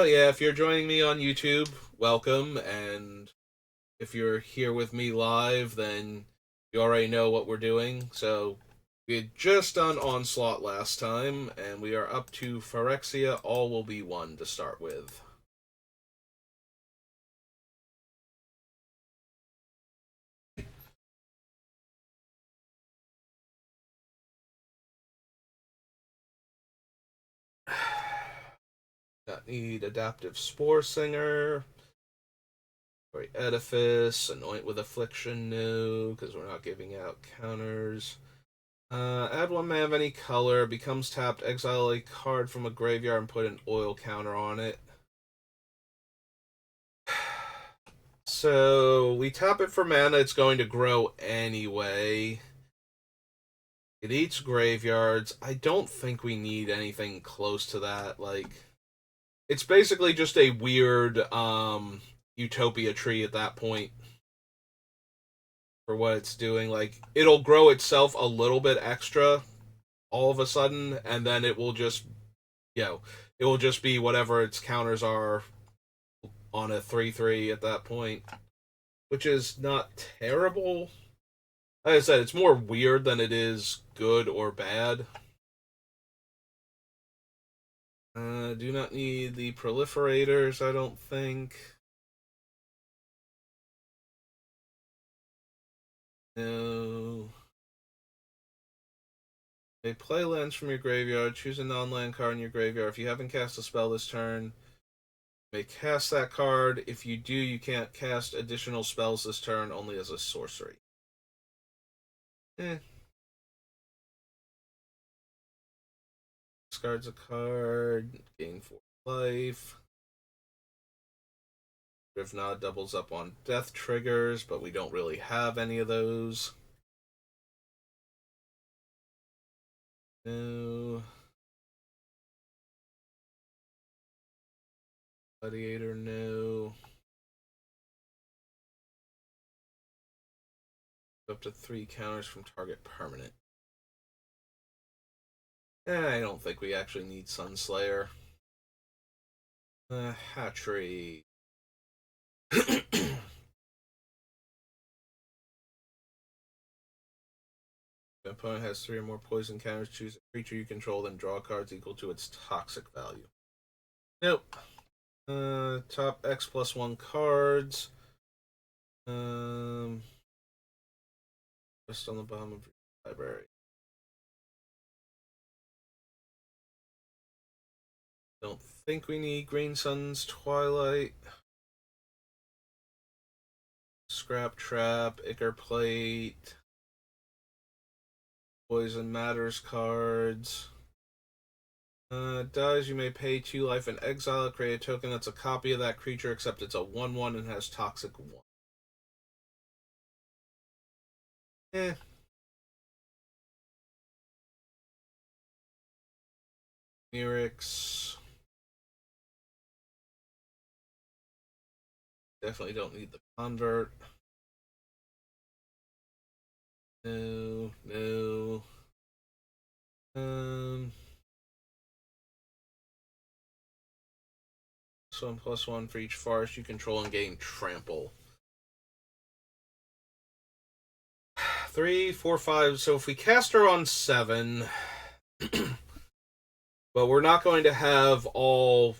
But yeah, if you're joining me on YouTube, welcome. And if you're here with me live, then you already know what we're doing. So we had just done Onslaught last time, and we are up to Phyrexia. All will be one to start with. Got need Adaptive Spore Singer, Great Edifice, Anoint with Affliction, no, because we're not giving out counters. Add one mana of any color, becomes tapped, exile a card from a graveyard and put an oil counter on it. So we tap it for mana, it's going to grow anyway. It eats graveyards. I don't think we need anything close to that. It's basically just a weird utopia tree at that point for what it's doing. Like it'll grow itself a little bit extra all of a sudden, and then it will just you know, it will just be whatever its counters are on a 3/3 at that point, which is not terrible. Like I said, it's more weird than it is good or bad. Do not need the proliferators, I don't think. No. They play lands from your graveyard. Choose a non-land card in your graveyard. If you haven't cast a spell this turn, you may cast that card. If you do, you can't cast additional spells this turn, only as a sorcery. Eh. Discards a card. Gain 4 life. Drivnod doubles up on death triggers, but we don't really have any of those. No. Gladiator, no. Up to 3 counters from target permanent. I don't think we actually need Sunslayer. Hatchery. If the opponent has 3 or more poison counters, choose a creature you control, then draw cards equal to its toxic value. Nope. Top X plus 1 cards. Um, just on the bottom of your library. Don't think we need Green Sun's Twilight. Scrap Trap, Ichor Plate, Poison Matters cards. Dies, you may pay 2 life and exile, create a token that's a copy of that creature, except it's a 1/1 and has Toxic 1. Eh. Mirix. Definitely don't need the Convert. No, no. Um, +1/+1 for each forest you control and gain Trample. 3, 4, 5. So if we cast her on 7, but we're not going to have all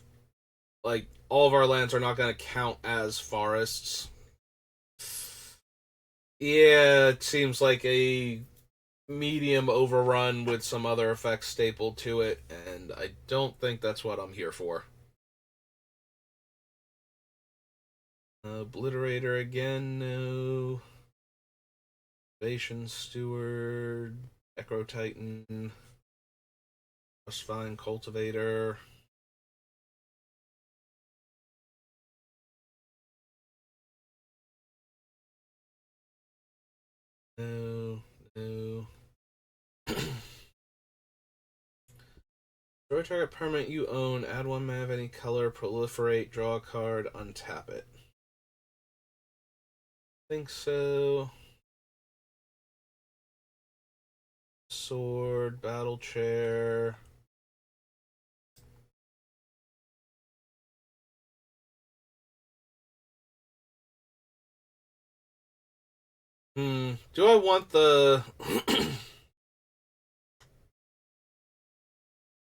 of our lands are not going to count as forests. Yeah, it seems like a medium overrun with some other effects stapled to it, and I don't think that's what I'm here for. Obliterator again, no. Ovation Steward, Necro Titan, Frostfine Cultivator. No, no. Draw target permanent you own, add 1 mana of any color, proliferate, draw a card, untap it. Think so. Sword, battle chair. Do I want the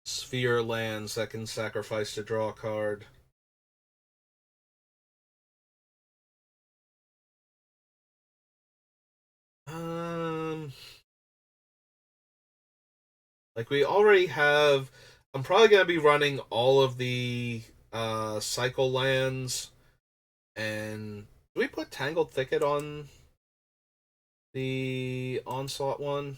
sphere lands that can sacrifice to draw a card? Um, like we already have. I'm probably gonna be running all of the cycle lands, and do we put Tangled Thicket on the Onslaught one?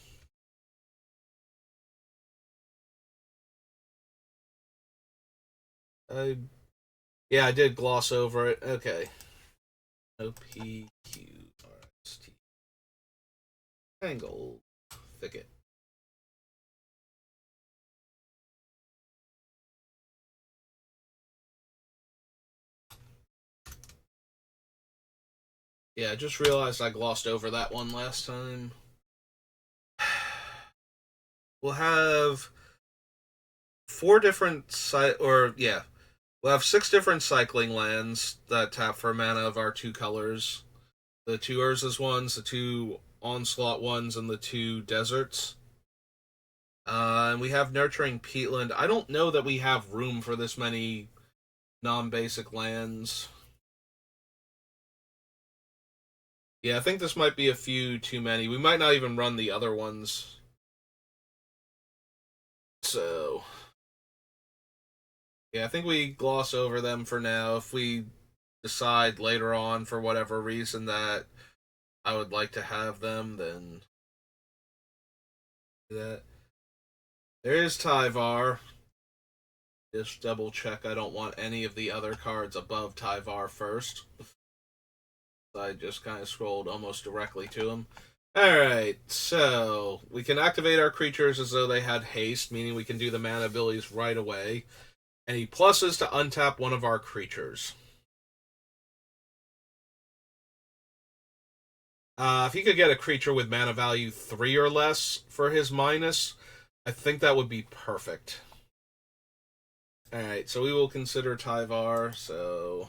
I Yeah, I did gloss over it. Okay. OPQRST. Tangled Thicket. Yeah, I just realized I glossed over that one last time. We'll have four different we'll have six different cycling lands that tap for mana of our two colors. The two Urza's ones, the two Onslaught ones, and the two Deserts. And we have Nurturing Peatland. I don't know that we have room for this many non-basic lands. Yeah, I think this might be a few too many. We might not even run the other ones. So, yeah, I think we gloss over them for now. If we decide later on, for whatever reason, that I would like to have them, then do that. There is Tyvar. Just double check I don't want any of the other cards above Tyvar first. I just kind of scrolled almost directly to him. Alright, so we can activate our creatures as though they had haste, meaning we can do the mana abilities right away. Any pluses to untap one of our creatures. If he could get a creature with mana value 3 or less for his minus, I think that would be perfect. Alright, so we will consider Tyvar, so...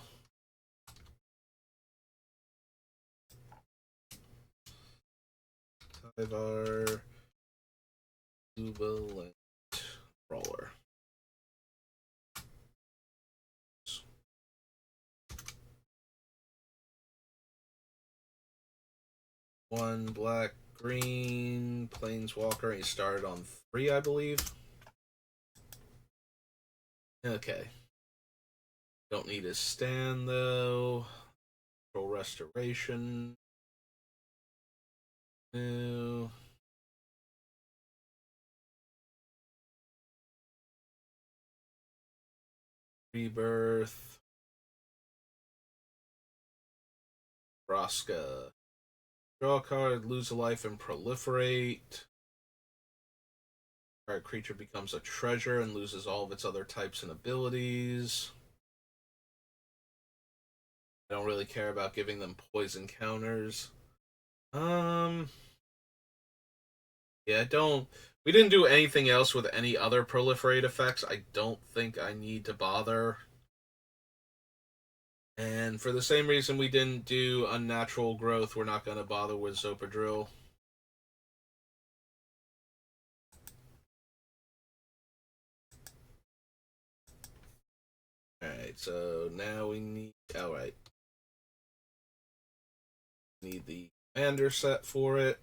Tyvar... Jubilant Roller. One black, green, Planeswalker. He started on 3, I believe. Okay. Don't need his stand, though. Control Restoration. No. Rebirth. Vraska. Draw a card, lose a life, and proliferate. Our creature becomes a treasure and loses all of its other types and abilities. I don't really care about giving them poison counters. Yeah, I don't. We didn't do anything else with any other proliferate effects. I don't think I need to bother. And for the same reason we didn't do unnatural growth, we're not going to bother with Zopadrill. Alright, so now we need. Alright. Need the commander set for it.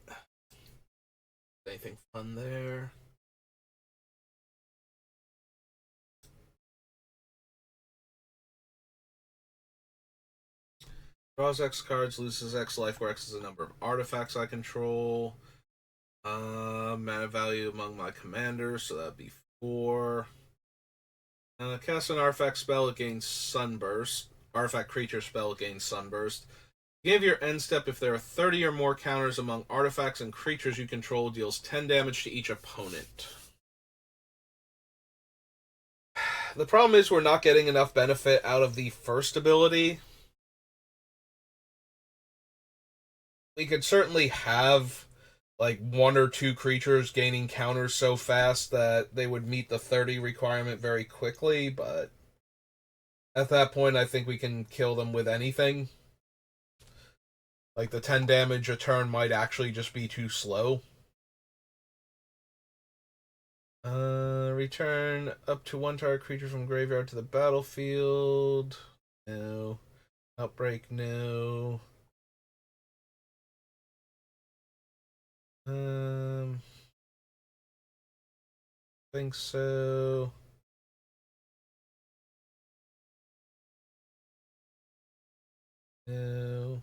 Anything fun there? Draws X cards, loses X life, where X is the number of artifacts I control. Mana value among my commanders, so that'd be 4. Cast an artifact spell, it gains Sunburst. Artifact creature spell, it gains Sunburst. Give your end step if there are 30 or more counters among artifacts and creatures you control, deals 10 damage to each opponent. The problem is we're not getting enough benefit out of the first ability. We could certainly have like one or two creatures gaining counters so fast that they would meet the 30 requirement very quickly, but at that point I think we can kill them with anything. Like the 10 damage a turn might actually just be too slow. Return up to one target creature from graveyard to the battlefield. No. Outbreak, no. Think so. No.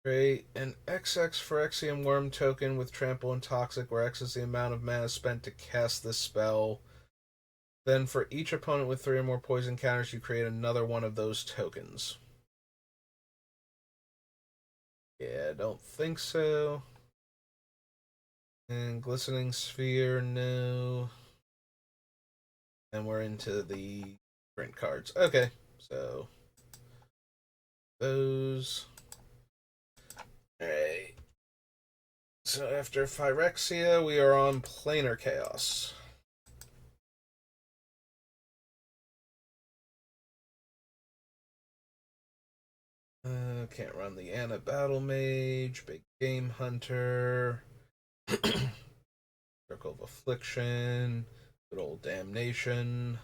Create an XX Phyrexian Worm token with Trample and Toxic, where X is the amount of mana spent to cast this spell. Then for each opponent with 3 or more poison counters, you create another one of those tokens. Yeah, don't think so. And Glistening Sphere, no. And we're into the print cards. Okay, so those. Alright. So after Phyrexia, we are on Planar Chaos. Can't run the Anna Battle Mage, Big Game Hunter, Circle of Affliction, good old Damnation,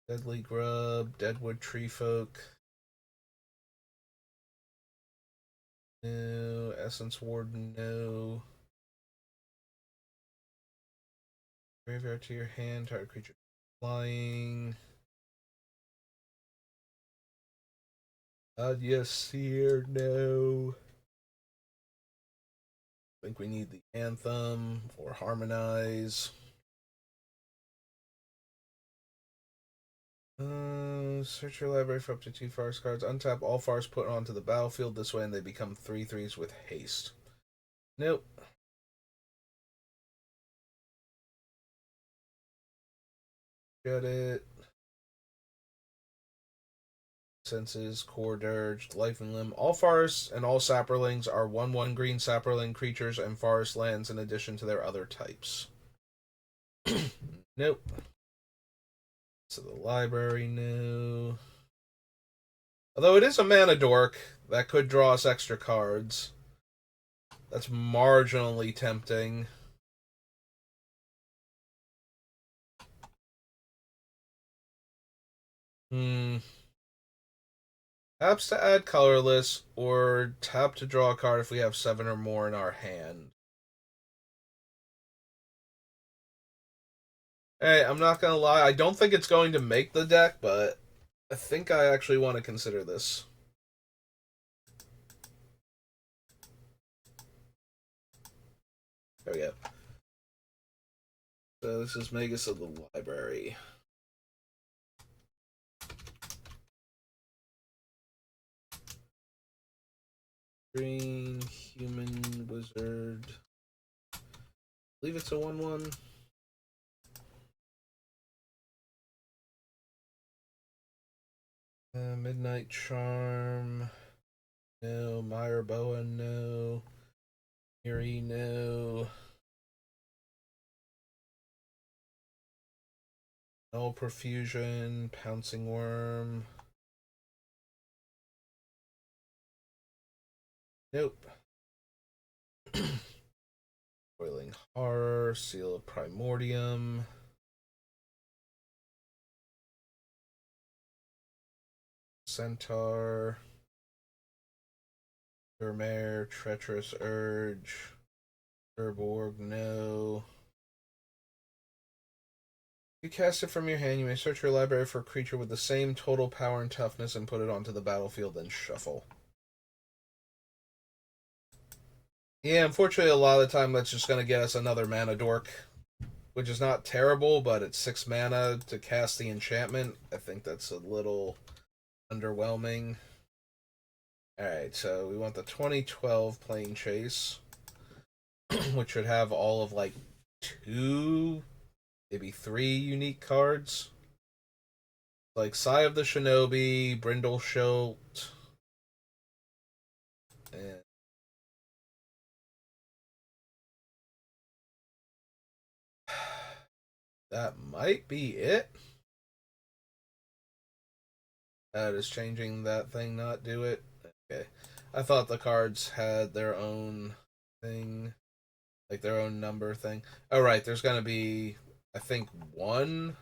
Deadly Grub, Deadwood Treefolk, no, Essence Warden, no. Graveyard to your hand, target creature flying. Yes, Seer, no. I think we need the Anthem or Harmonize. Search your library for up to 2 forest cards. Untap all forests put onto the battlefield this way, and they become 3/3s with haste. Nope. Got it. Senses, Core Dirge, Life and Limb. All forests and all sapperlings are 1/1 green sapperling creatures and forest lands in addition to their other types. Nope. So the library, no. Although it is a mana dork that could draw us extra cards. That's marginally tempting. Taps to add colorless, or tap to draw a card if we have 7 or more in our hand. Hey, I'm not gonna lie, I don't think it's going to make the deck, but I think I actually want to consider this. There we go. So this is Magus of the Library. Green, human, wizard. I believe it's a 1/1. Midnight Charm. No. Meyer Boa, no. Miri, no. Null Profusion, Pouncing Worm. Nope. Boiling Horror, Seal of Primordium. Centaur. Vermeer, Treacherous Urge. Urborg, no. If you cast it from your hand, you may search your library for a creature with the same total power and toughness and put it onto the battlefield and shuffle. Yeah, unfortunately, a lot of the time that's just going to get us another mana dork, which is not terrible, but it's 6 mana to cast the enchantment. I think that's a little underwhelming. Alright, so we want the 2012 Plane Chase, which should have all of like 2, maybe 3 unique cards. Like Sigh of the Shinobi, Brindle Schilt, and that might be it. That is changing that thing, not do it. Okay. I thought the cards had their own thing, like their own number thing. Oh, right. There's going to be, I think, one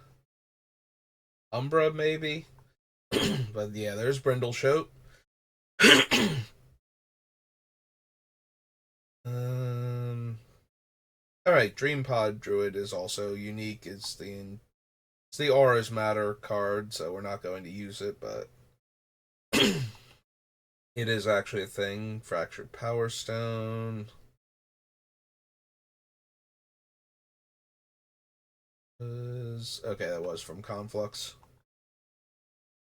Umbra, maybe. But yeah, there's Brindleshote. um, all right, Dream Pod Druid is also unique. It's the Auras Matter card, so we're not going to use it, but it is actually a thing. Fractured Power Stone. Okay, that was from Conflux.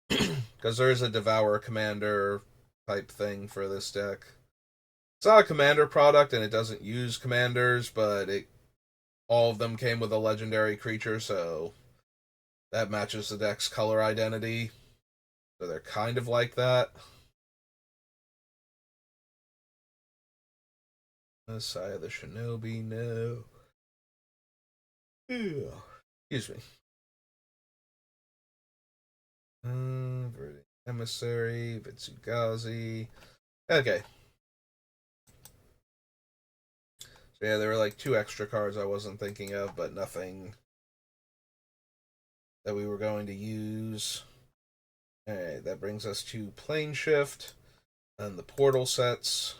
Because there is a Devour Commander type thing for this deck. It's not a commander product and it doesn't use commanders, but all of them came with a legendary creature, so that matches the deck's color identity. So they're kind of like that. Messiah the Shinobi, no. Yeah. Excuse me. Verdant Emissary, Vitsugazi. Okay. So yeah, there were like two extra cards I wasn't thinking of, but nothing that we were going to use. Alright, that brings us to Plane Shift and the portal sets.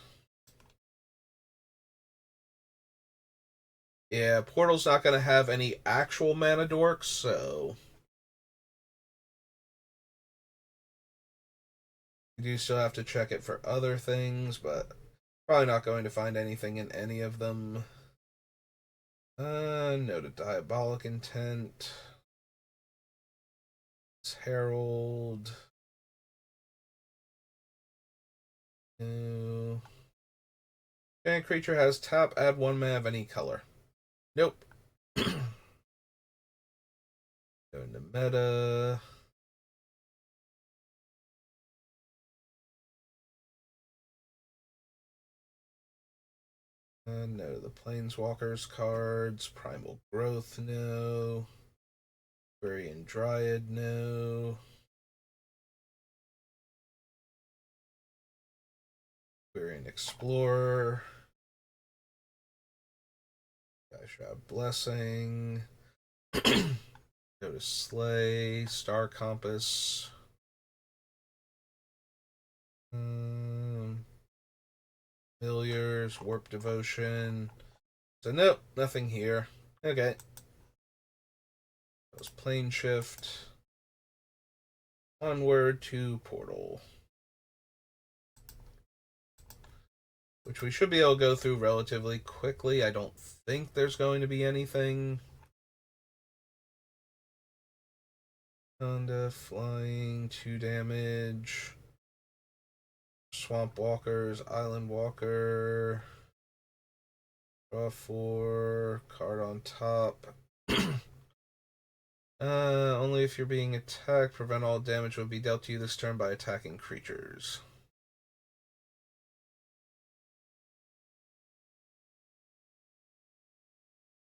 Yeah, Portal's not going to have any actual mana dorks, so you do still have to check it for other things, but probably not going to find anything in any of them. Noted Diabolic Intent. It's Herald. No. Giant creature has tap, add one mana of any color. Nope. Going to meta. No, the Planeswalkers cards. Primal Growth, no. Quirion Dryad, no. Quirion Explorer. Shroud Blessing. Go to Slay. Star Compass. Familiars. Warp Devotion. So, nope, nothing here. Okay. That was Plane Shift. Onward to Portal. Which we should be able to go through relatively quickly. I don't think there's going to be anything. Honda, flying, 2 damage. Swamp Walkers, Island Walker. Draw 4, card on top. Only if you're being attacked, prevent all damage will be dealt to you this turn by attacking creatures.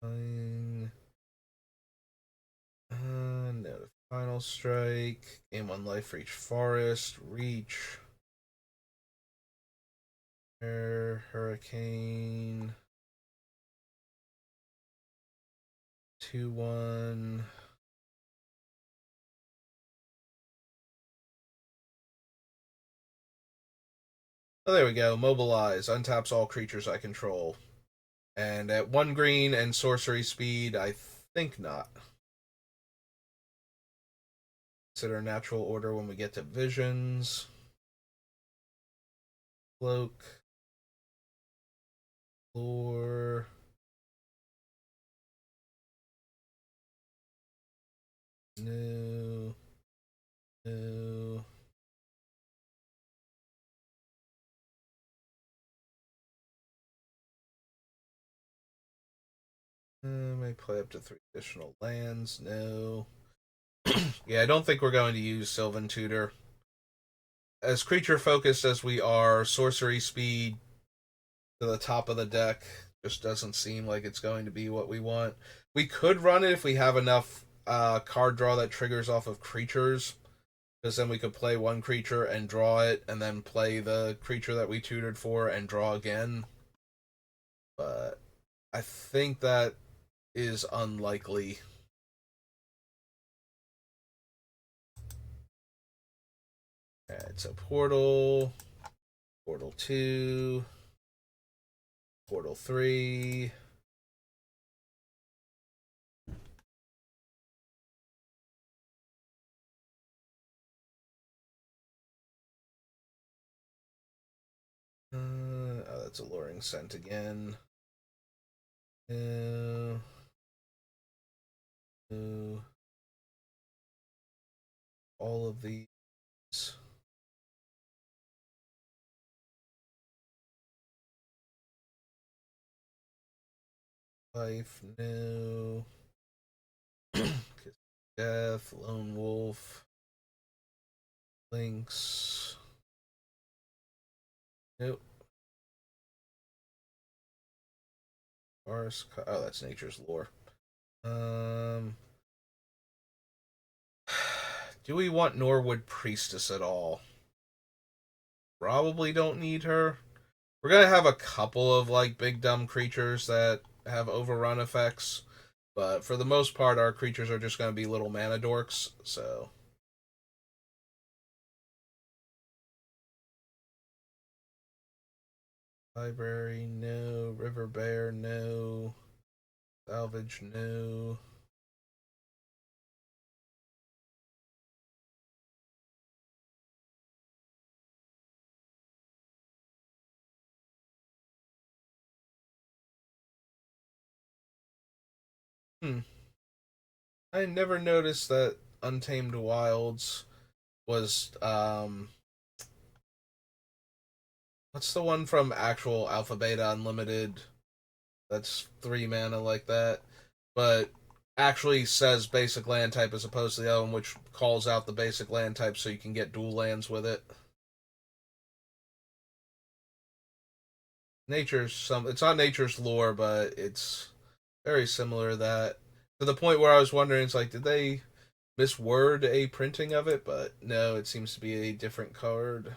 Fine. No, Final Strike. Gain 1 life for each forest. Reach. Hurricane. 2-1. Oh, there we go. Mobilize. Untaps all creatures I control. And at 1 green and sorcery speed, I think not. Consider natural order when we get to visions. Cloak. Lore. No. No. May play up to 3 additional lands. No. Yeah, I don't think we're going to use Sylvan Tutor. As creature focused as we are, sorcery speed to the top of the deck just doesn't seem like it's going to be what we want. We could run it if we have enough card draw that triggers off of creatures, because then we could play one creature and draw it, and then play the creature that we tutored for and draw again. But I think that is unlikely. Alright, so Portal, Portal 2, Portal 3. Oh, that's Alluring Scent again. No. No. All of these. Life, no. Death, Lone Wolf, Lynx. Nope. Forest. Oh, that's Nature's Lore. Um, do we want Norwood Priestess at all? Probably don't need her. We're gonna have a couple of like big dumb creatures that have overrun effects, but for the most part, our creatures are just gonna be little mana dorks. So library, no. River Bear, no. Salvage, no. Hmm. I never noticed that Untamed Wilds was what's the one from actual Alpha Beta Unlimited that's 3 mana like that, but actually says basic land type as opposed to the other one, which calls out the basic land type so you can get dual lands with it. It's not Nature's Lore, but it's very similar to that. To the point where I was wondering, it's like, did they misword a printing of it? But no, it seems to be a different card.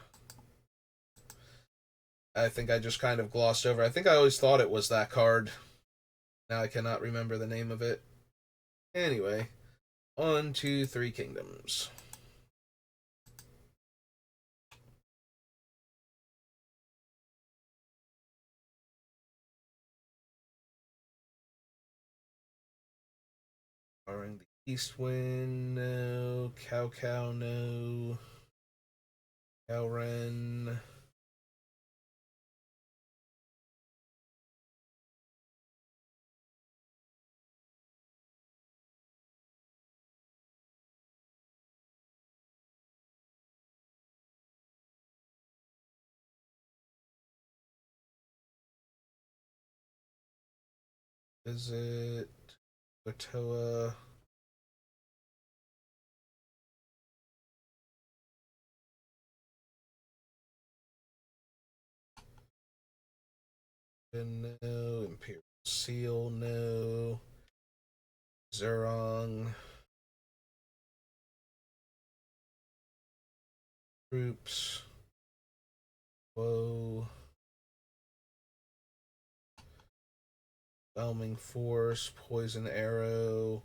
I think I just kind of glossed over. I think I always thought it was that card. Now I cannot remember the name of it. Anyway, on to Three Kingdoms. Barring the East Wind, no. Cow Cow, no. Cowren. Visit. Otoa. No. Imperial Seal, no. Zerong. Troops. Whoa. Whelming Force. Poison Arrow.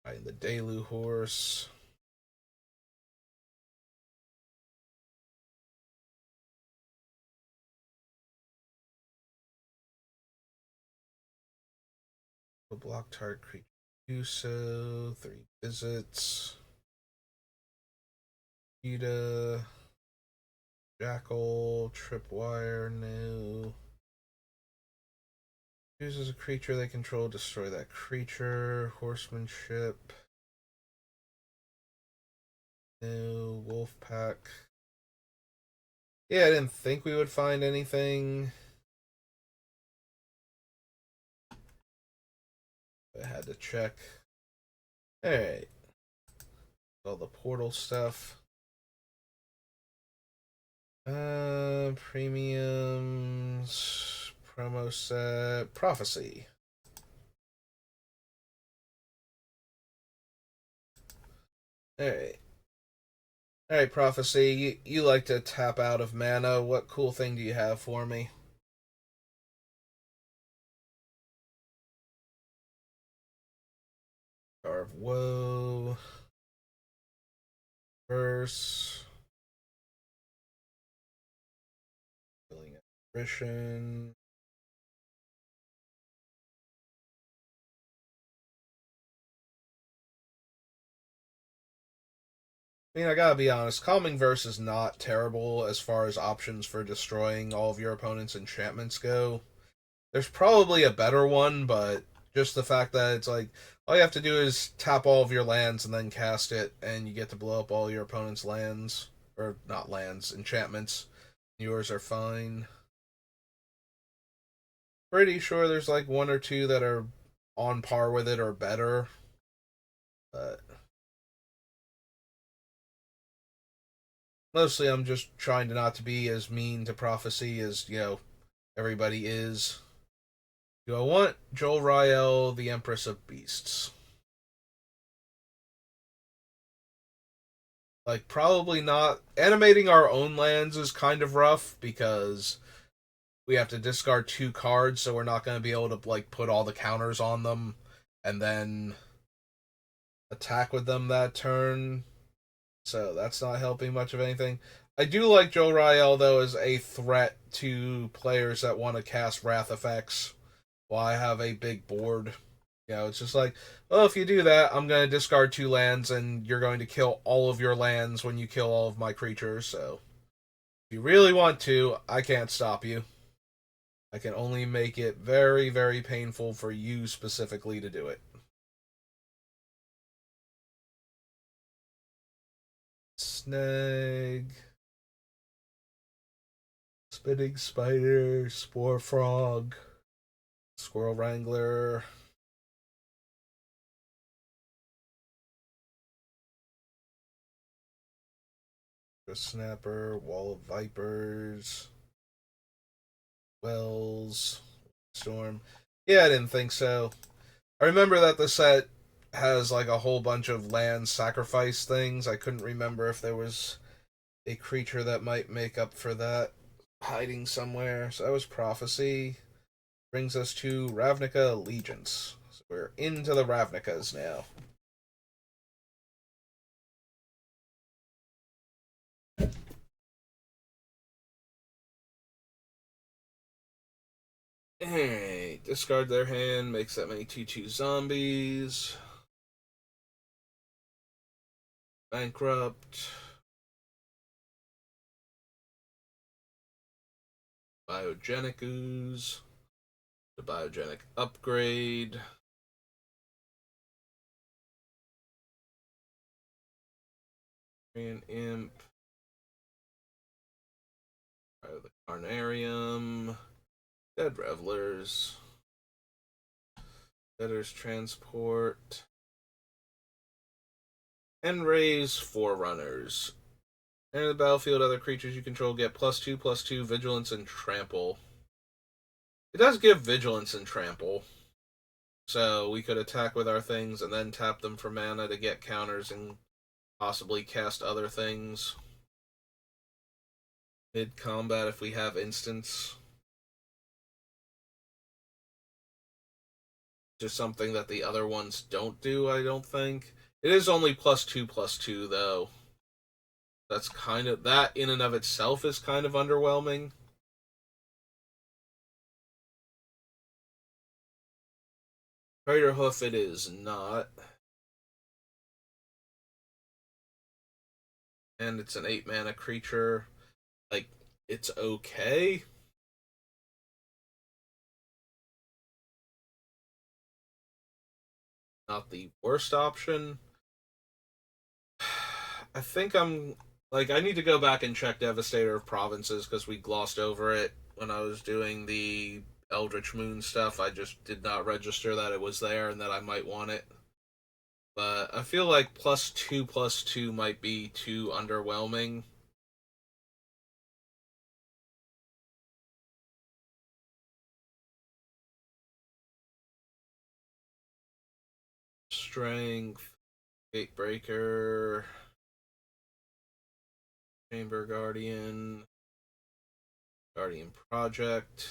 Riding the Delu Horse. A block target creature. Do so. 3 visits. Cheetah. Jackal. Tripwire. No. Chooses a creature they control. Destroy that creature. Horsemanship. No. Wolf Pack. Yeah, I didn't think we would find anything. I had to check. Alright. All the portal stuff. Premiums. Promo set. Prophecy. Alright. Alright, Prophecy, you like to tap out of mana. What cool thing do you have for me? Carve Woe, Verse, Healing Apparition. I mean, I gotta be honest, Calming Verse is not terrible as far as options for destroying all of your opponent's enchantments go. There's probably a better one, but just the fact that it's like all you have to do is tap all of your lands and then cast it, and you get to blow up all your opponent's lands. Or not lands, enchantments. Yours are fine. Pretty sure there's like one or two that are on par with it or better. But mostly I'm just trying to not to be as mean to Prophecy as, everybody is. Do I want Joel Rael, the Empress of Beasts? Like, probably not. Animating our own lands is kind of rough because we have to discard two cards, so we're not going to be able to, like, put all the counters on them and then attack with them that turn. So that's not helping much of anything. I do like Joe Rael, though, as a threat to players that want to cast Wrath effects while I have a big board. It's just like, well, if you do that, I'm going to discard two lands, and you're going to kill all of your lands when you kill all of my creatures. So, if you really want to, I can't stop you. I can only make it very, very painful for you specifically to do it. Snag, Spinning Spider, Spore Frog, Squirrel Wrangler, Snapper, Wall of Vipers, Wells, Storm. Yeah, I didn't think so. I remember that the set has like a whole bunch of land sacrifice things. I couldn't remember if there was a creature that might make up for that hiding somewhere. So that was Prophecy. Brings us to Ravnica Allegiance. So we're into the Ravnicas now. Hey, discard their hand, makes that many 2/2 zombies. Bankrupt. Biogenic Ooze. The Biogenic Upgrade. Korean Imp. The Carnarium. Dead Revelers. Debtor's Transport. And raise Forerunners. Enter the battlefield, other creatures you control get +2/+2 Vigilance and Trample. It does give Vigilance and Trample. So we could attack with our things and then tap them for mana to get counters and possibly cast other things mid combat if we have instants. Just something that the other ones don't do, I don't think. It is only +2/+2 though. That's kind of that in and of itself is kind of underwhelming. Crater Hoof it is not. And it's an 8 mana creature. Like, it's okay. Not the worst option. I think I'm like I need to go back and check Devastator of Provinces because we glossed over it when I was doing the Eldritch Moon stuff. I just did not register that it was there and that I might want it. But I feel like +2/+2 might be too underwhelming. Strength, Gatebreaker. Chamber Guardian. Guardian Project.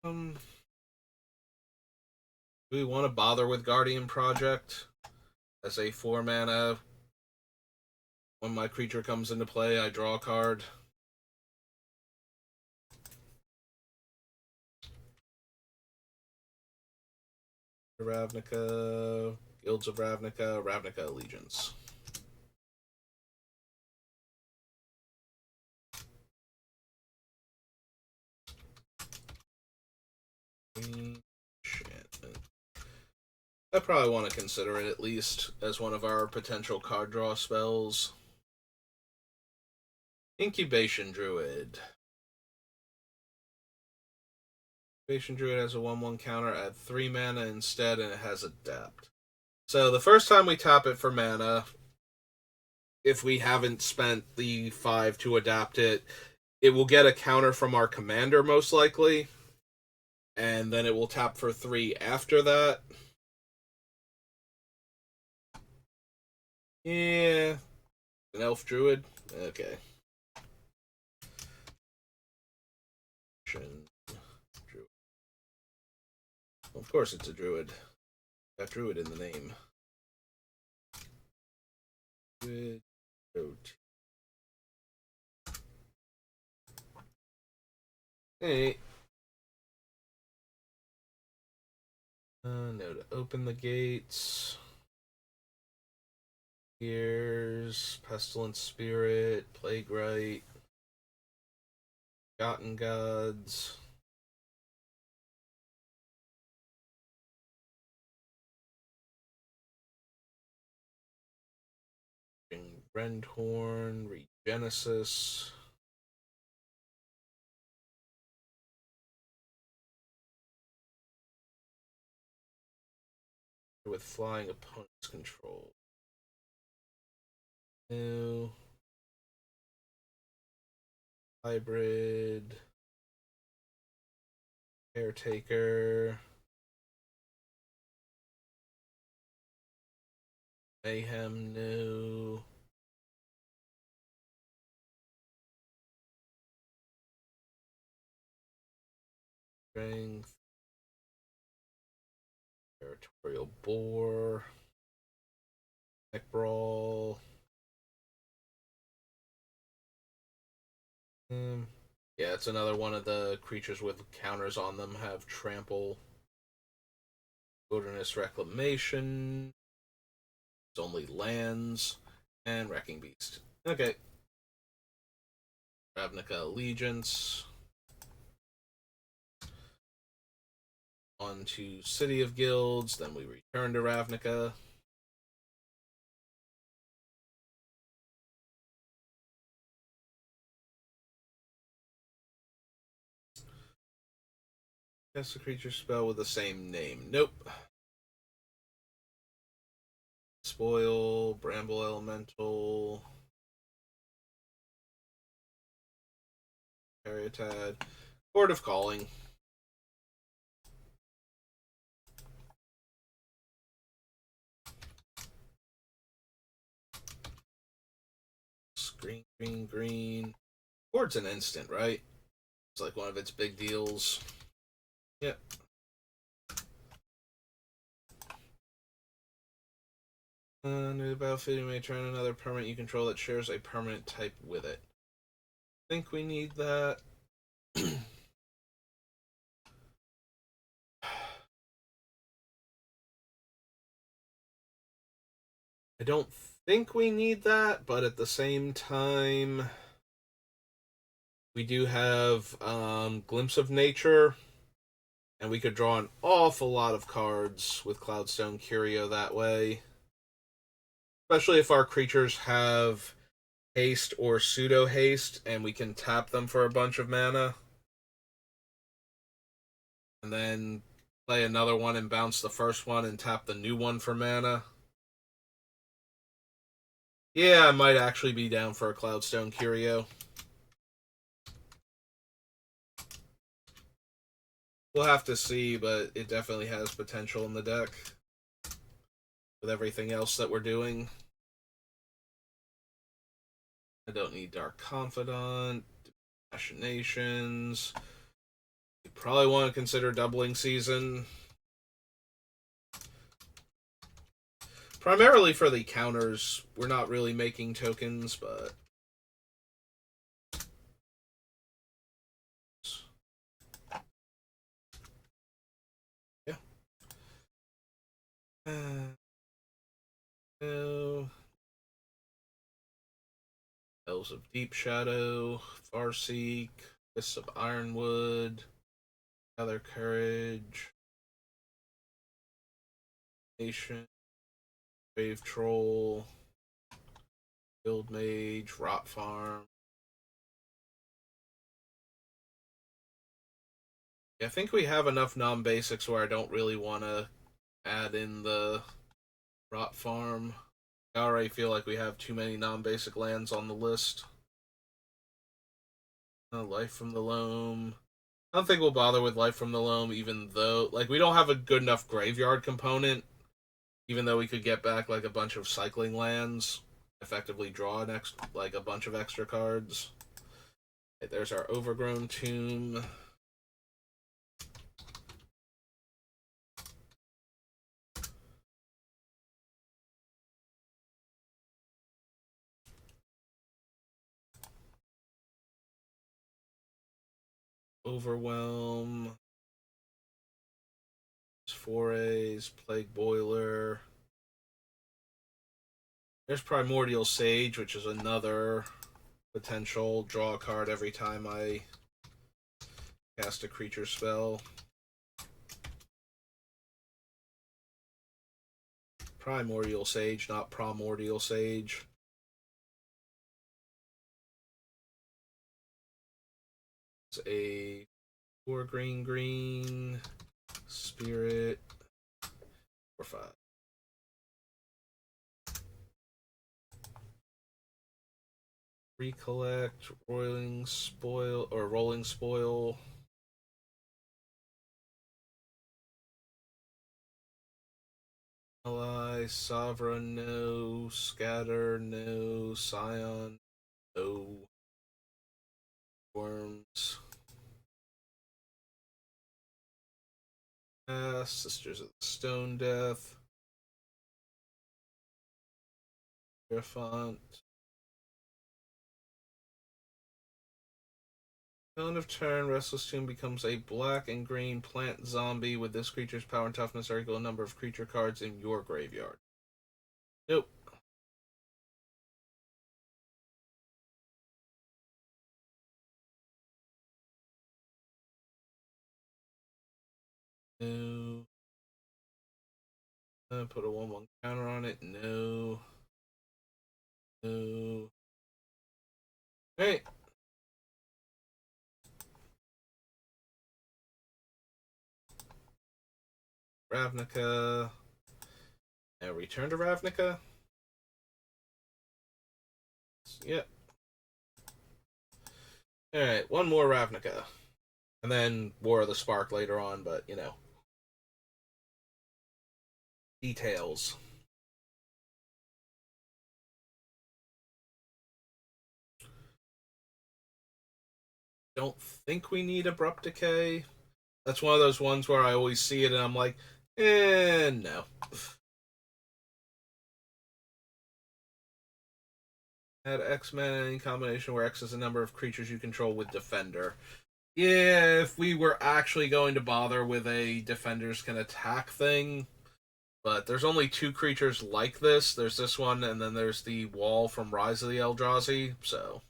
Do we want to bother with Guardian Project? As a 4 mana, when my creature comes into play, I draw a card. Ravnica, Guilds of Ravnica, Ravnica Allegiance. Enchantment. I probably want to consider it at least as one of our potential card draw spells. Incubation Druid. Incubation Druid has a 1/1 counter, add 3 mana instead, and it has Adapt. So the first time we tap it for mana, if we haven't spent the 5 to adapt it, it will get a counter from our commander, most likely. And then it will tap for 3 after that. Yeah. An elf druid? Okay. Of course it's a druid. Got druid in the name. Druid. Hey. No, to open the gates. Here's Pestilence Spirit, Plague Rite, Forgotten Gods. Rendhorn, Regenesis. With flying opponent's control. New. Hybrid. Caretaker. Mayhem new. Strength. Territorial Boar. Neck Brawl. Yeah, it's another one of the creatures with counters on them have Trample. Wilderness Reclamation. It's only lands. And Wrecking Beast. Okay. Ravnica Allegiance. On to City of Guilds, then we return to Ravnica. Cast a creature spell with the same name. Nope. Spoil, Bramble Elemental, Caryatid, Court of Calling. Green, green, green. Court's an instant, right? It's like one of its big deals. Yep. New battlefield, you may turn another permanent you control that shares a permanent type with it. Think we need that. I don't think we need that, but at the same time, we do have Glimpse of Nature, and we could draw an awful lot of cards with Cloudstone Curio that way. Especially if our creatures have haste or pseudo haste, and we can tap them for a bunch of mana. And then play another one and bounce the first one and tap the new one for mana. Yeah, I might actually be down for a Cloudstone Curio. We'll have to see, but it definitely has potential in the deck with everything else that we're doing. I don't need Dark Confidant, Machinations. You probably want to consider doubling season. Primarily for the counters. We're not really making tokens, but yeah. No. Elves of Deep Shadow, Farseek, Fists of Ironwood, Gather Courage, Nation, Brave Troll, Guild Mage, Rot Farm. Yeah, I think we have enough non-basics where I don't really want to add in the Rot Farm. I already feel like we have too many non-basic lands on the list. Life from the Loam. I don't think we'll bother with Life from the Loam, even though, like, we don't have a good enough graveyard component, even though we could get back, like, a bunch of cycling lands, effectively draw like, a bunch of extra cards. Okay, there's our Overgrown Tomb. Overwhelm. Forays, Plague Boiler. There's Primordial Sage, which is another potential draw a card every time I cast a creature spell. Primordial Sage, not Primordial Sage. It's a 4 green spirit for 5. Recollect, Rolling Spoil. Ally, Sovereign, no. Scatter, no. Scion, no. Worms. Sisters of the Stone Death. Griffont. End of turn, Restless Tomb becomes a black and green plant zombie with this creature's power and toughness are equal to number of creature cards in your graveyard. Nope. No. Put a 1/1 counter on it. No. No. Hey. Ravnica. Now return to Ravnica. Yep. Alright, one more Ravnica. And then War of the Spark later on, but, you know. Details. Don't think we need Abrupt Decay. That's one of those ones where I always see it and I'm like, no. Add X-Men in any combination where X is the number of creatures you control with Defender. Yeah, if we were actually going to bother with a Defenders can attack thing, but there's only 2 creatures like this. There's this one, and then there's the Wall from Rise of the Eldrazi, so...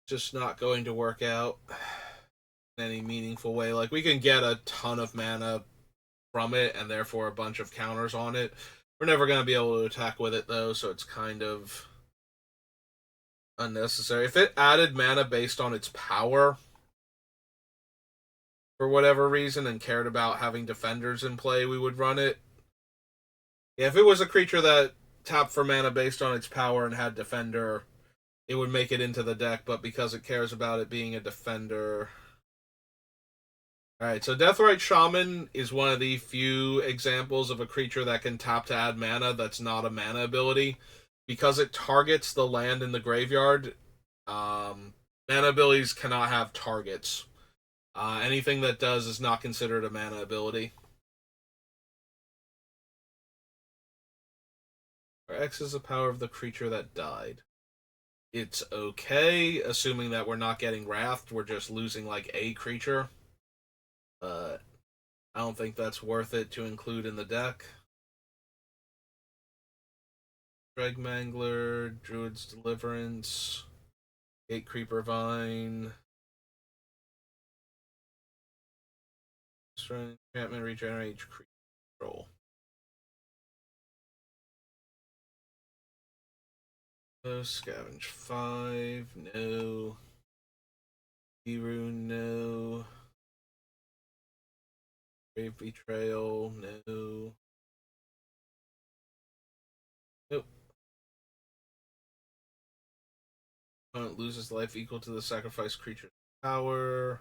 just not going to work out in any meaningful way. Like, we can get a ton of mana from it, and therefore a bunch of counters on it. We're never going to be able to attack with it, though, so it's kind of unnecessary. If it added mana based on its power, for whatever reason, and cared about having defenders in play, we would run it. Yeah, if it was a creature that tapped for mana based on its power and had defender, it would make it into the deck, but because it cares about it being a defender. Alright, so Deathrite Shaman is one of the few examples of a creature that can tap to add mana that's not a mana ability. Because it targets the land in the graveyard, mana abilities cannot have targets. Anything that does is not considered a mana ability. X is the power of the creature that died. It's okay, assuming that we're not getting Wrathed, we're just losing like a creature. But I don't think that's worth it to include in the deck. Dreg Mangler, Druid's Deliverance, Gate Creeper Vine, Enchantment, Regenerate, Creature Control. Scavenge 5, no. Rune, no. Grave Betrayal, no. Nope. Opponent loses life equal to the sacrificed creature's power.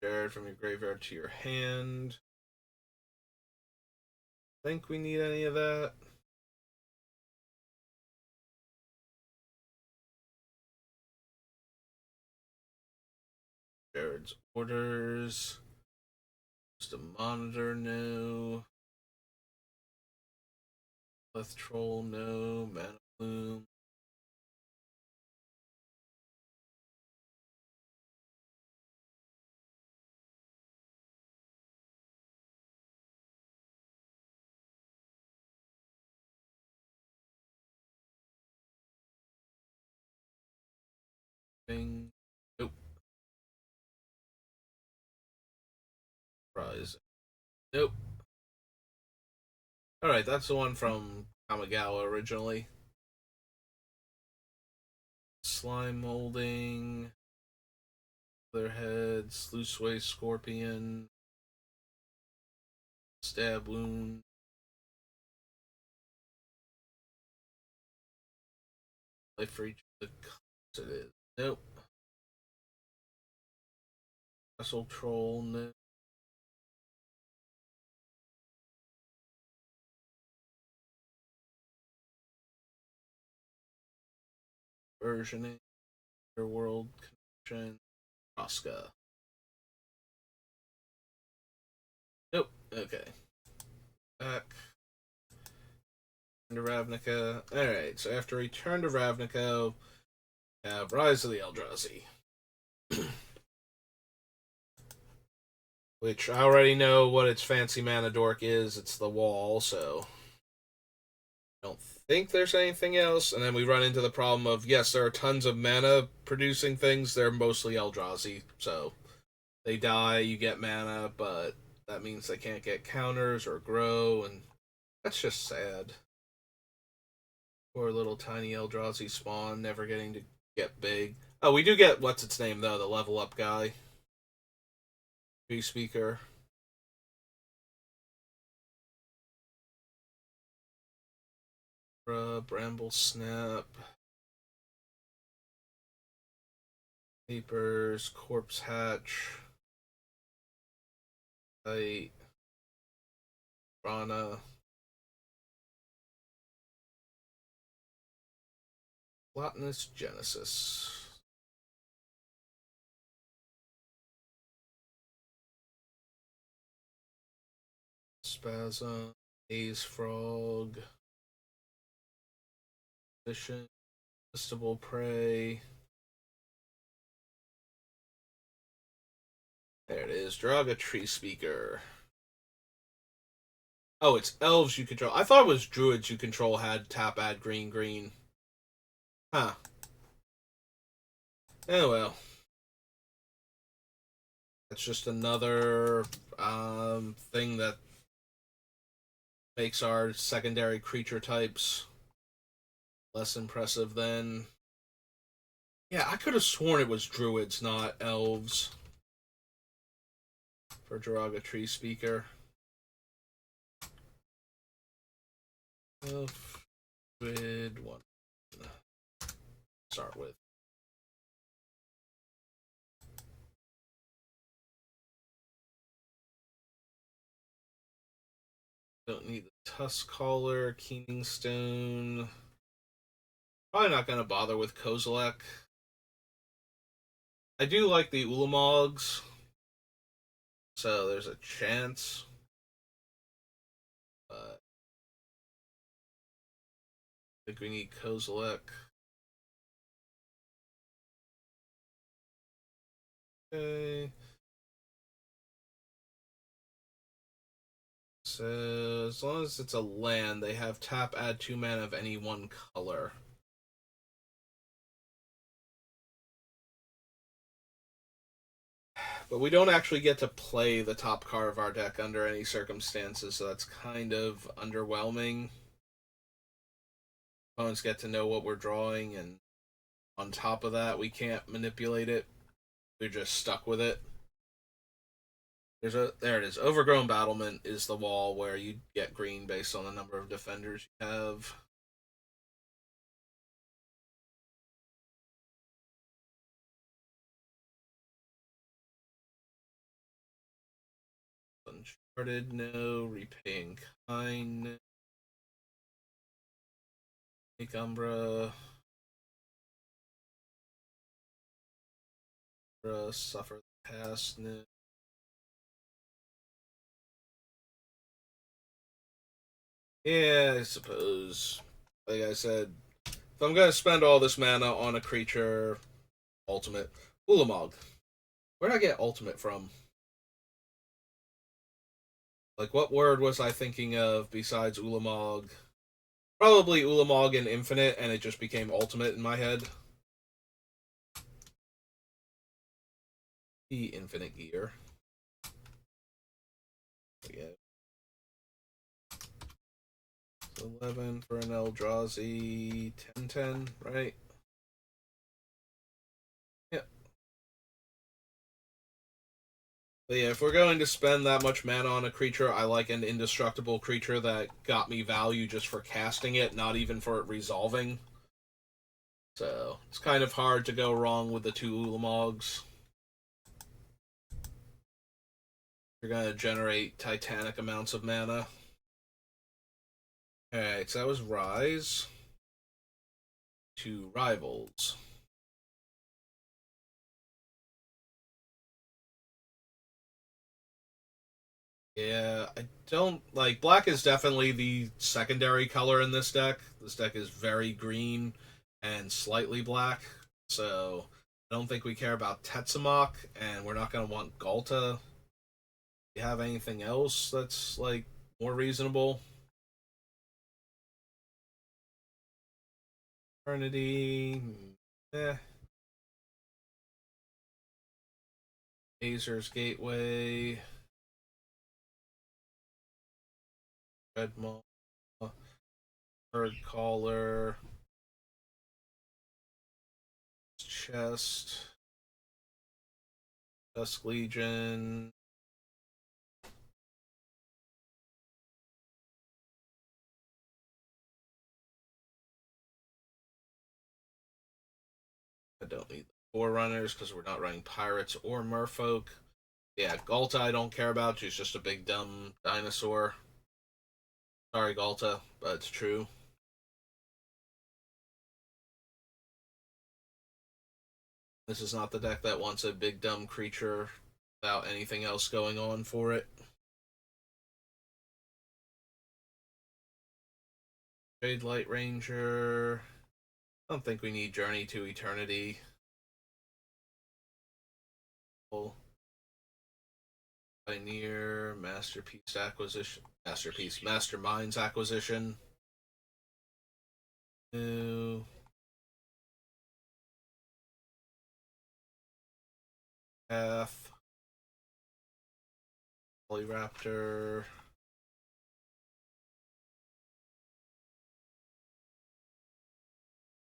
Jared from your graveyard to your hand. Think we need any of that? Jared's orders. Just a monitor, no. Leth Troll, no. Mana Bloom. Bing. Nope. Prize. Nope. Alright, that's the one from Kamigawa originally. Slime Molding. Leatherhead. Sluiceway Scorpion. Stab Wound. Life for each of the colors it is. Nope. Vessel Troll, no. Versioning. World Connection. Rosca. Nope. Okay. Back. To Ravnica. Alright, so after Return to Ravnica, we have Rise of the Eldrazi. Which I already know what its fancy mana dork is. It's the wall, so I don't think there's anything else. And then we run into the problem of, yes, there are tons of mana producing things. They're mostly Eldrazi, so they die, you get mana, but that means they can't get counters or grow, and that's just sad. Poor little tiny Eldrazi spawn, never getting to get big. Oh, we do get, what's its name, though, the level up guy. Tree Speaker. Bramble Snap. Papers, Corpse Hatch. Kite. Rana. Plotinus Genesis. Spasm. Haze Frog. Fishing. Listable Prey. There it is. Draga Tree Speaker. Oh, it's elves you control. I thought it was druids you control had tap add green green. Huh. Oh well. That's just another thing that makes our secondary creature types less impressive than. Yeah, I could have sworn it was druids, not elves. For Jiraga Tree Speaker. Druid one. Start with. Don't need the Tusk Caller, Keening Stone. Probably not gonna bother with Kozilek. I do like the Ulamogs, so there's a chance. But I think we need Kozilek. Okay. So as long as it's a land, they have tap add 2 mana of any one color. But we don't actually get to play the top card of our deck under any circumstances, so that's kind of underwhelming. Opponents get to know what we're drawing, and on top of that, we can't manipulate it. We're just stuck with it. There it is. Overgrown Battlement is the wall where you get green based on the number of defenders you have. Uncharted, no. Repaying Kind. Make Umbra. Suffer the Past, no. Yeah, I suppose. Like I said, if I'm gonna spend all this mana on a creature, ultimate. Ulamog. Where'd I get ultimate from? Like, what word was I thinking of besides Ulamog? Probably Ulamog and Infinite, and it just became ultimate in my head. The Infinite Gear. Yeah. 11 for an Eldrazi. 10/10, right? Yeah. But yeah, if we're going to spend that much mana on a creature, I like an indestructible creature that got me value just for casting it, not even for it resolving. So it's kind of hard to go wrong with the two Ulamogs. You're going to generate titanic amounts of mana. Alright, so that was Rise. To Rivals. Yeah, I don't like black is definitely the secondary color in this deck. This deck is very green and slightly black, so I don't think we care about Tetsamok, and we're not going to want Galta. Do you have anything else that's like more reasonable? Eternity, eh. Azer's Gateway, Red Maw, Bird Caller, Chest, Dusk Legion. I don't need the Forerunners because we're not running Pirates or Merfolk. Yeah, Galta I don't care about. She's just a big dumb dinosaur. Sorry, Galta, but it's true. This is not the deck that wants a big dumb creature without anything else going on for it. Jade Light Ranger. I don't think we need Journey to Eternity. Pioneer, Masterpiece Acquisition. Masterminds Acquisition. New. Path. Polyraptor.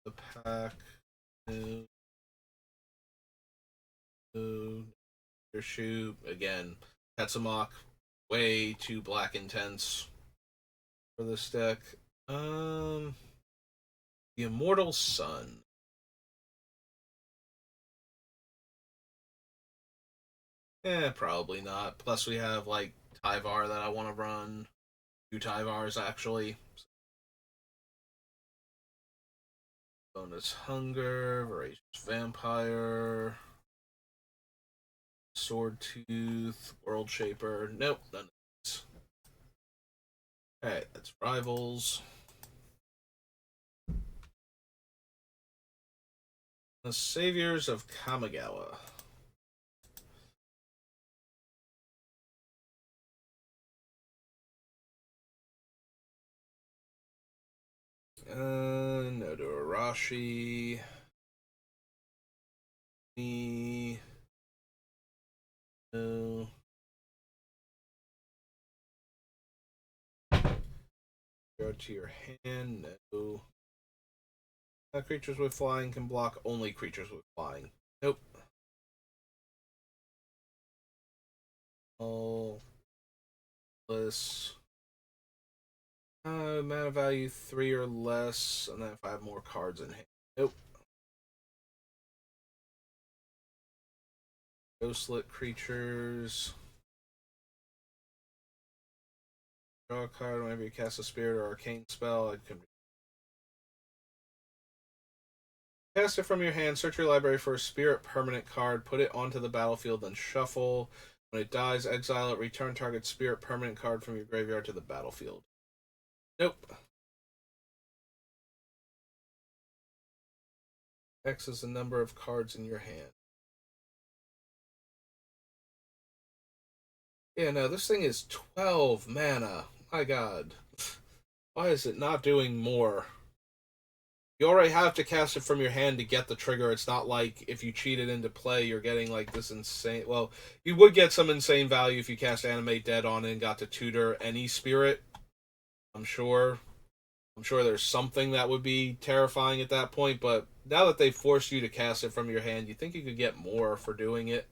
The Pack. New. New. Shoot. Again. Tetsamok. Way too black intense for this deck. The Immortal Sun. Probably not. Plus we have like Tyvar that I want to run. 2 Tyvars actually. Bonus Hunger, Voracious Vampire, Sword Tooth, World Shaper. Nope, none of these. Alright, that's Rivals. The Saviors of Kamigawa. Nodo Arashi. Me. No. Go to your hand. No. Creatures with flying can block only creatures with flying. Nope. All this. Mana value 3 or less, and then if I have more cards in hand. Nope. Ghostlit creatures. Draw a card whenever you cast a spirit or arcane spell. I can cast it from your hand, search your library for a spirit permanent card, put it onto the battlefield, then shuffle. When it dies, exile it, return target spirit permanent card from your graveyard to the battlefield. Nope. X is the number of cards in your hand. Yeah, no, this thing is 12 mana. My god. Why is it not doing more? You already have to cast it from your hand to get the trigger. It's not like if you cheat it into play, you're getting like this insane. Well, you would get some insane value if you cast Animate Dead on it and got to tutor any spirit. I'm sure. I'm sure there's something that would be terrifying at that point, but now that they've forced you to cast it from your hand, you think you could get more for doing it?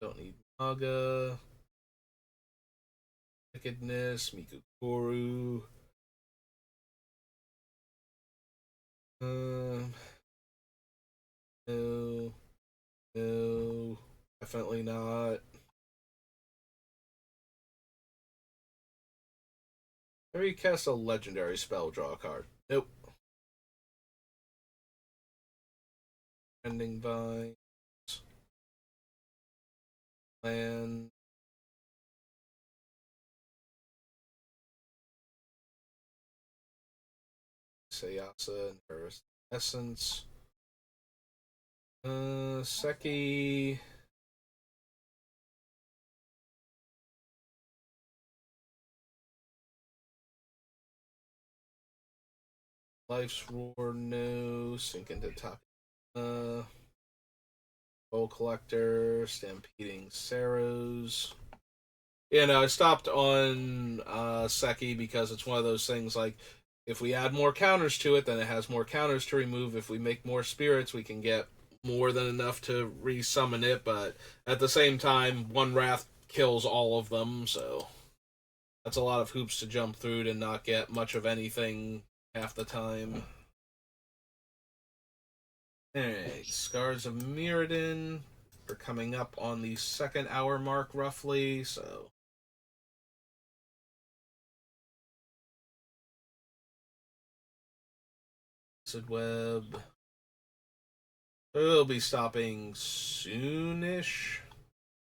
Don't need Naga. Wickedness, Mikukuru. Um, no, no, definitely not. Maybe you cast a legendary spell, draw a card. Nope. Ending Vines. Land. Sayasa and her essence. Seki. Life's Roar, no. Sink into top. Bowl Collector, Stampeding Saros. Yeah, no, I stopped on Seki because it's one of those things like if we add more counters to it, then it has more counters to remove. If we make more spirits, we can get more than enough to resummon it, but at the same time, one Wrath kills all of them, so that's a lot of hoops to jump through to not get much of anything half the time. Alright, Scars of Mirrodin. We're coming up on the second hour mark, roughly, so Acid Web. We'll be stopping soonish.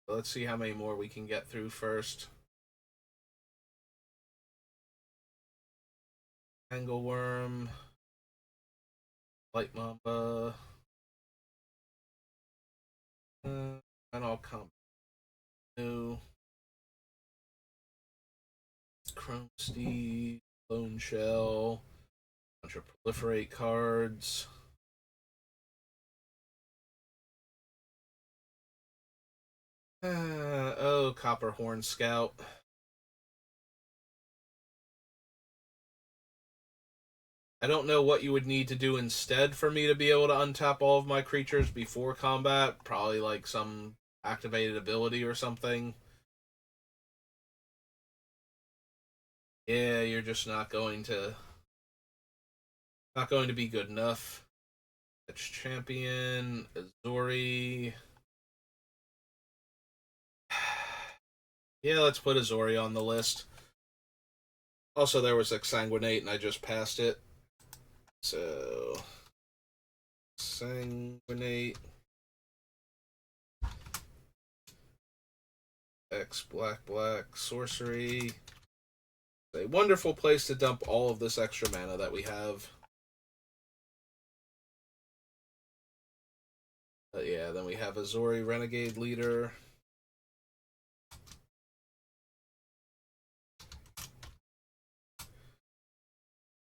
So let's see how many more we can get through first. Angleworm. Light Mamba. And I'll come. No. Chrome Steed. Lone Shell. Bunch of Proliferate cards. Oh, Copperhorn Scout. I don't know what you would need to do instead for me to be able to untap all of my creatures before combat. Probably like some activated ability or something. Yeah, you're just not going to be good enough. That's Champion, Azori. Yeah, let's put Azori on the list. Also, there was Exsanguinate, and I just passed it. So, Sanguinate. X black black sorcery. A wonderful place to dump all of this extra mana that we have. Yeah, then we have Azori Renegade Leader.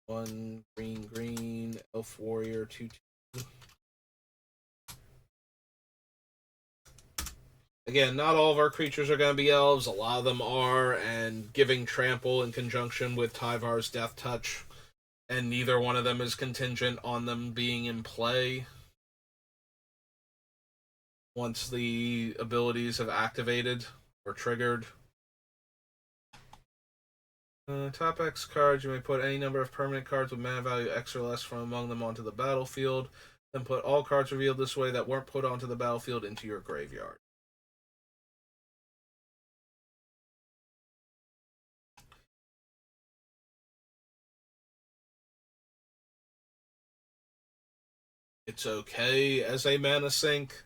One green Elf Warrior 2/2. Again, not all of our creatures are going to be elves. A lot of them are, and giving Trample in conjunction with Tyvar's Death Touch, and neither one of them is contingent on them being in play once the abilities have activated or triggered. Top X cards, you may put any number of permanent cards with mana value X or less from among them onto the battlefield. Then put all cards revealed this way that weren't put onto the battlefield into your graveyard. It's okay as a mana sink.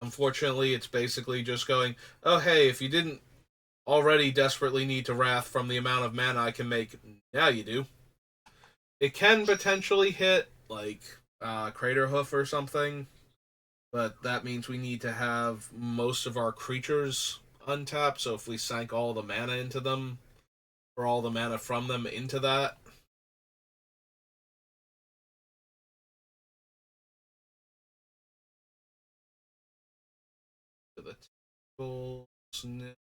Unfortunately, it's basically just going, oh hey, if you didn't already desperately need to Wrath from the amount of mana I can make, now you do. It can potentially hit, like, Crater Hoof or something, but that means we need to have most of our creatures untapped, so if we sank all the mana into them, or all the mana from them into that, to the table, Smith,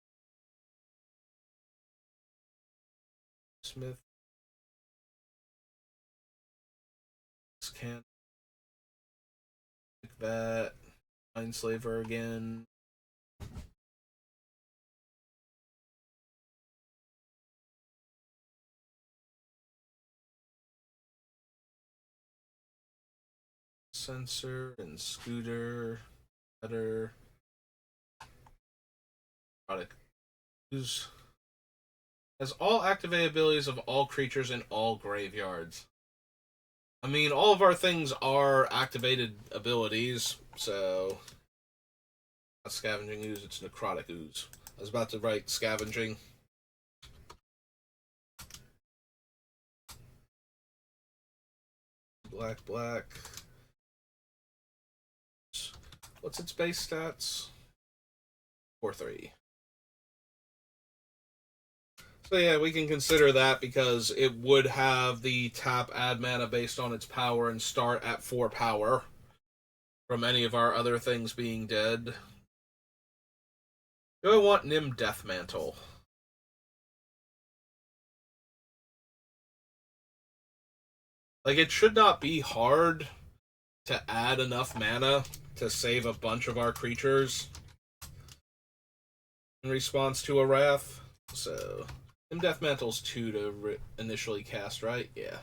can't like that, Mindslaver again. Sensor and Scooter, better product use has all activated abilities of all creatures in all graveyards. I mean, all of our things are activated abilities, so not Scavenging Ooze, it's Necrotic Ooze. I was about to write Scavenging. Black, black. What's its base stats? 4/3. So yeah, we can consider that because it would have the tap add mana based on its power and start at 4 power from any of our other things being dead. Do I want Nim Deathmantle? Like, it should not be hard to add enough mana to save a bunch of our creatures in response to a Wrath. So, Nim Deathmantle's 2 to initially cast, right? Yeah.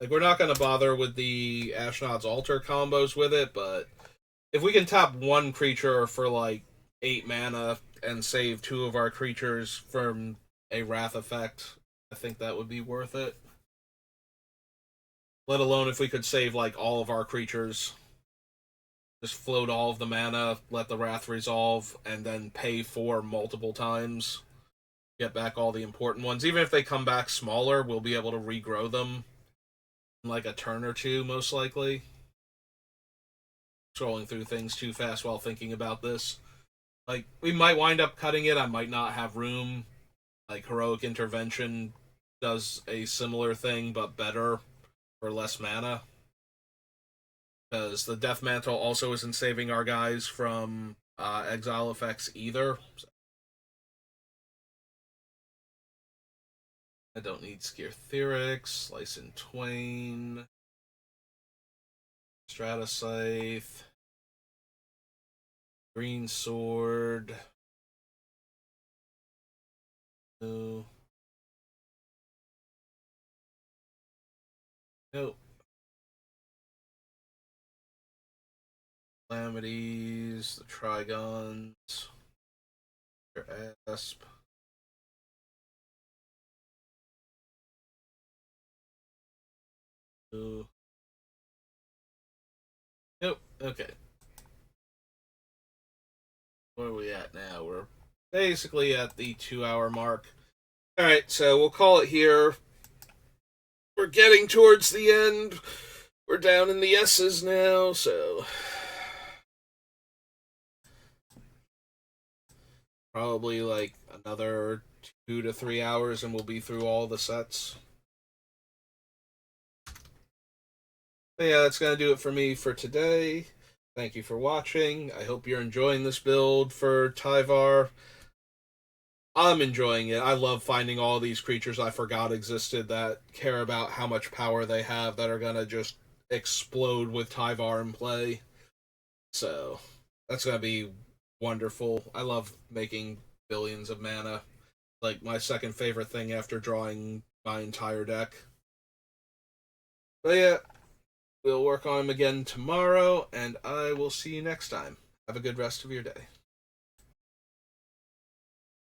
Like, we're not going to bother with the Ashnod's Altar combos with it, but if we can tap one creature for, like, 8 mana and save 2 of our creatures from a Wrath effect, I think that would be worth it. Let alone if we could save, like, all of our creatures. Just float all of the mana, let the Wrath resolve, and then pay 4 multiple times. Get back all the important ones. Even if they come back smaller, we'll be able to regrow them in like a turn or two, most likely. Scrolling through things too fast while thinking about this. Like, we might wind up cutting it. I might not have room. Like, Heroic Intervention does a similar thing, but better for less mana. Because the Death Mantle also isn't saving our guys from exile effects either. So I don't need Skirtheric, Slice in Twain, Stratascythe, Green Sword. No. Nope. Calamities, the Trigons. Your asp. Ooh. Nope. Okay. Where are we at now? We're basically at the 2 hour mark. Alright, so we'll call it here. We're getting towards the end. We're down in the S's now, so probably like another 2 to 3 hours and we'll be through all the sets. But yeah, that's going to do it for me for today. Thank you for watching. I hope you're enjoying this build for Tyvar. I'm enjoying it. I love finding all these creatures I forgot existed that care about how much power they have that are going to just explode with Tyvar in play. So that's going to be wonderful. I love making billions of mana. Like my second favorite thing after drawing my entire deck. But yeah, we'll work on them again tomorrow, and I will see you next time. Have a good rest of your day.